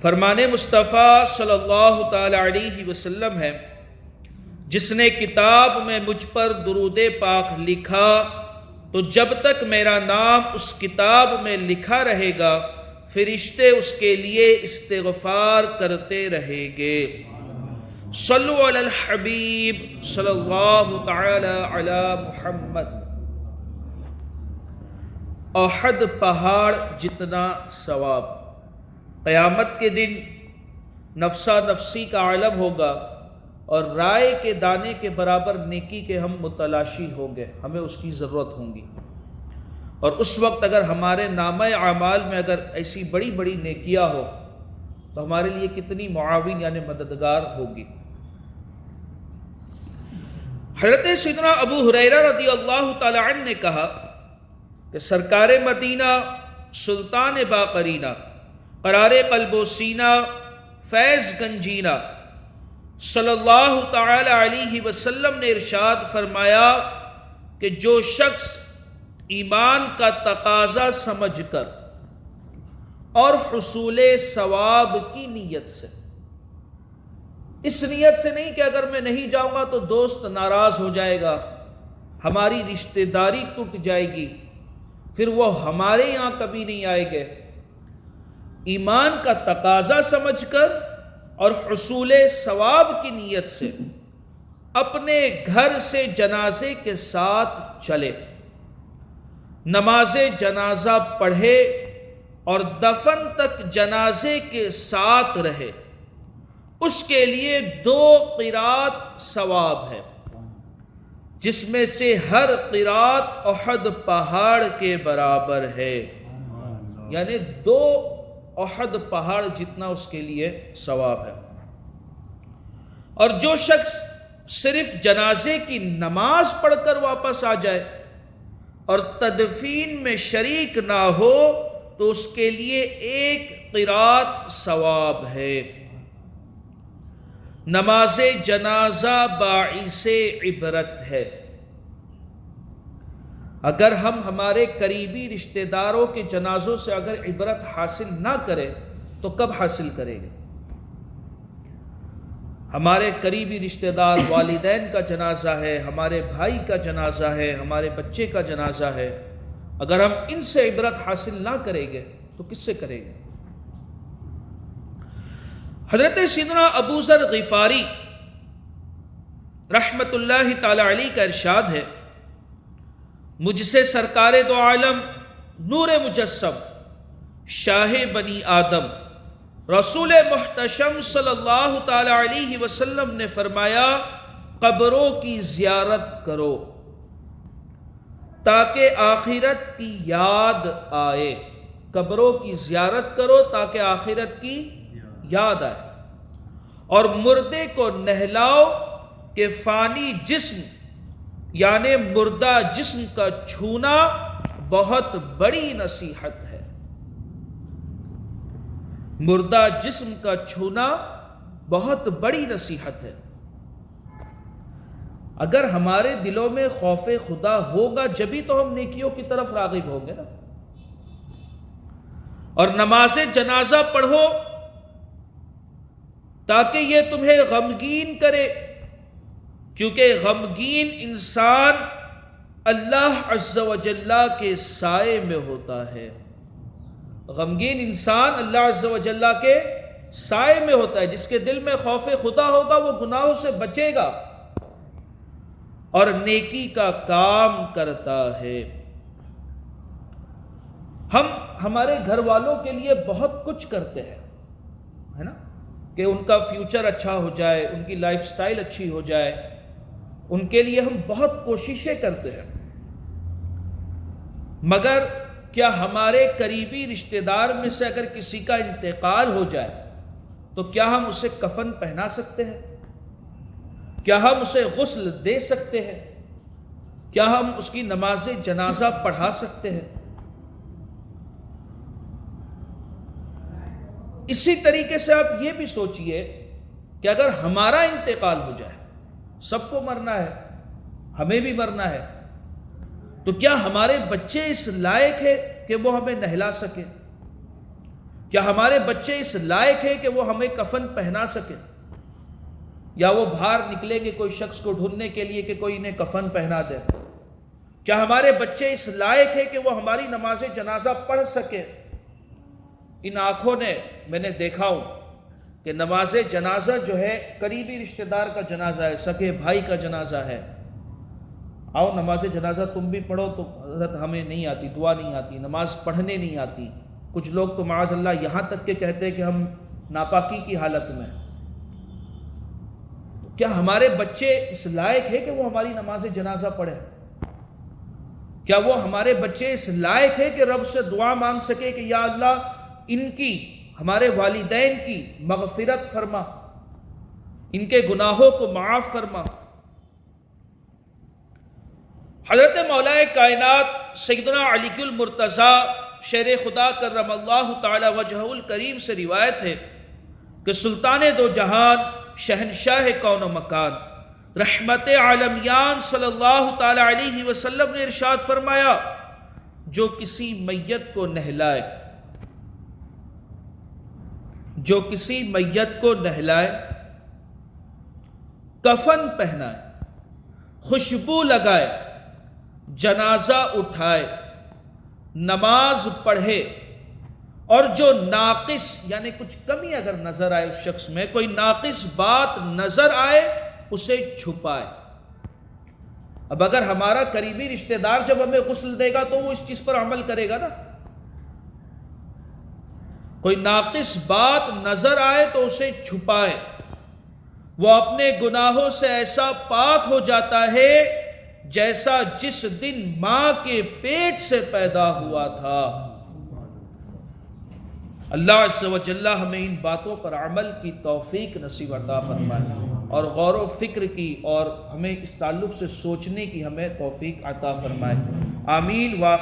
فرمان مصطفیٰ صلی اللہ تعالی علیہ وسلم ہے، جس نے کتاب میں مجھ پر درود پاک لکھا تو جب تک میرا نام اس کتاب میں لکھا رہے گا فرشتے اس کے لیے استغفار کرتے رہیں گے۔ صلو علی الحبیب صلی اللہ تعالی علی محمد۔ احد پہاڑ جتنا ثواب۔ قیامت کے دن نفسا نفسی کا عالم ہوگا اور رائے کے دانے کے برابر نیکی کے ہم متلاشی ہوں گے، ہمیں اس کی ضرورت ہوں گی۔ اور اس وقت اگر ہمارے نامہ اعمال میں اگر ایسی بڑی بڑی نیکیاں ہو تو ہمارے لیے کتنی معاون یعنی مددگار ہوگی۔ حضرت سیدنا ابو ہریرہ رضی اللہ تعالی عنہ نے کہا کہ سرکار مدینہ سلطان باقرینہ قرار قلب و سینہ فیض گنجینہ صلی اللہ تعالی علیہ وسلم نے ارشاد فرمایا کہ جو شخص ایمان کا تقاضا سمجھ کر اور حصول ثواب کی نیت سے، اس نیت سے نہیں کہ اگر میں نہیں جاؤں گا تو دوست ناراض ہو جائے گا، ہماری رشتہ داری ٹوٹ جائے گی، پھر وہ ہمارے یہاں کبھی نہیں آئے گے، ایمان کا تقاضا سمجھ کر اور حصول ثواب کی نیت سے اپنے گھر سے جنازے کے ساتھ چلے، نماز جنازہ پڑھے اور دفن تک جنازے کے ساتھ رہے، اس کے لیے 2 قرات ثواب ہے، جس میں سے ہر قرات احد پہاڑ کے برابر ہے، یعنی 2 احد پہاڑ جتنا اس کے لیے ثواب ہے۔ اور جو شخص صرف جنازے کی نماز پڑھ کر واپس آ جائے اور تدفین میں شریک نہ ہو تو اس کے لیے 1 قرات ثواب ہے۔ نماز جنازہ باعث عبرت ہے۔ اگر ہم ہمارے قریبی رشتہ داروں کے جنازوں سے اگر عبرت حاصل نہ کریں تو کب حاصل کریں گے؟ ہمارے قریبی رشتہ دار والدین کا جنازہ ہے، ہمارے بھائی کا جنازہ ہے، ہمارے بچے کا جنازہ ہے، اگر ہم ان سے عبرت حاصل نہ کریں گے تو کس سے کریں گے؟ حضرت سیدنا ابو ذر غفاری رحمت اللہ تعالی علیہ کا ارشاد ہے، مجھ سے سرکار دو عالم نور مجسم شاہ بنی آدم رسول محتشم صلی اللہ تعالی علیہ وسلم نے فرمایا، قبروں کی زیارت کرو تاکہ آخرت کی یاد آئے۔ قبروں کی زیارت کرو تاکہ آخرت کی یاد آئے، اور مردے کو نہلاؤ کہ فانی جسم یعنی مردہ جسم کا چھونا بہت بڑی نصیحت ہے۔ مردہ جسم کا چھونا بہت بڑی نصیحت ہے۔ اگر ہمارے دلوں میں خوف خدا ہوگا جبھی تو ہم نیکیوں کی طرف راغب ہوں گے نا۔ اور نماز جنازہ پڑھو تاکہ یہ تمہیں غمگین کرے، کیونکہ غمگین انسان اللہ عز و جل کے سائے میں ہوتا ہے۔ غمگین انسان اللہ عز و جل کے سائے میں ہوتا ہے۔ جس کے دل میں خوف خدا ہوگا وہ گناہوں سے بچے گا اور نیکی کا کام کرتا ہے۔ ہم ہمارے گھر والوں کے لیے بہت کچھ کرتے ہیں، ہے نا، کہ ان کا فیوچر اچھا ہو جائے، ان کی لائف سٹائل اچھی ہو جائے، ان کے لیے ہم بہت کوششیں کرتے ہیں، مگر کیا ہمارے قریبی رشتہ دار میں سے اگر کسی کا انتقال ہو جائے تو کیا ہم اسے کفن پہنا سکتے ہیں؟ کیا ہم اسے غسل دے سکتے ہیں؟ کیا ہم اس کی نماز جنازہ پڑھا سکتے ہیں؟ اسی طریقے سے آپ یہ بھی سوچئے کہ اگر ہمارا انتقال ہو جائے، سب کو مرنا ہے، ہمیں بھی مرنا ہے، تو کیا ہمارے بچے اس لائق ہے کہ وہ ہمیں نہلا سکے؟ کیا ہمارے بچے اس لائق ہیں کہ وہ ہمیں کفن پہنا سکے؟ یا وہ باہر نکلیں گے کوئی شخص کو ڈھونڈنے کے لیے کہ کوئی انہیں کفن پہنا دے؟ کیا ہمارے بچے اس لائق ہیں کہ وہ ہماری نماز جنازہ پڑھ سکے؟ ان آنکھوں نے میں نے دیکھا ہوں کہ نماز جنازہ جو ہے قریبی رشتہ دار کا جنازہ ہے، سگے بھائی کا جنازہ ہے، آؤ نماز جنازہ تم بھی پڑھو، تو حضرت ہمیں نہیں آتی، دعا نہیں آتی، نماز پڑھنے نہیں آتی۔ کچھ لوگ تو معاذ اللہ یہاں تک کہ کہتے ہیں کہ ہم ناپاکی کی حالت میں۔ کیا ہمارے بچے اس لائق ہے کہ وہ ہماری نماز جنازہ پڑھیں؟ کیا وہ ہمارے بچے اس لائق ہے کہ رب سے دعا مانگ سکے کہ یا اللہ ان کی، ہمارے والدین کی مغفرت فرما، ان کے گناہوں کو معاف فرما؟ حضرت مولا کائنات سیدنا علی المرتضیٰ شیر خدا کرم اللہ تعالی وجہہ الکریم سے روایت ہے کہ سلطان دو جہان، شہنشاہ کون و مکان، رحمت عالمیان صلی اللہ تعالی علیہ وسلم نے ارشاد فرمایا، جو کسی میت کو نہلائے، جو کسی میت کو نہلائے، کفن پہنائے، خوشبو لگائے، جنازہ اٹھائے، نماز پڑھے، اور جو ناقص یعنی کچھ کمی اگر نظر آئے اس شخص میں، کوئی ناقص بات نظر آئے، اسے چھپائے۔ اب اگر ہمارا قریبی رشتہ دار جب ہمیں غسل دے گا تو وہ اس چیز پر عمل کرے گا نا۔ کوئی ناقص بات نظر آئے تو اسے چھپائے۔ وہ اپنے گناہوں سے ایسا پاک ہو جاتا ہے جیسا جس دن ماں کے پیٹ سے پیدا ہوا تھا۔ اللہ عز و جل ہمیں ان باتوں پر عمل کی توفیق نصیب عطا فرمائے، اور غور و فکر کی اور ہمیں اس تعلق سے سوچنے کی ہمیں توفیق عطا فرمائے۔ آمین۔ واخر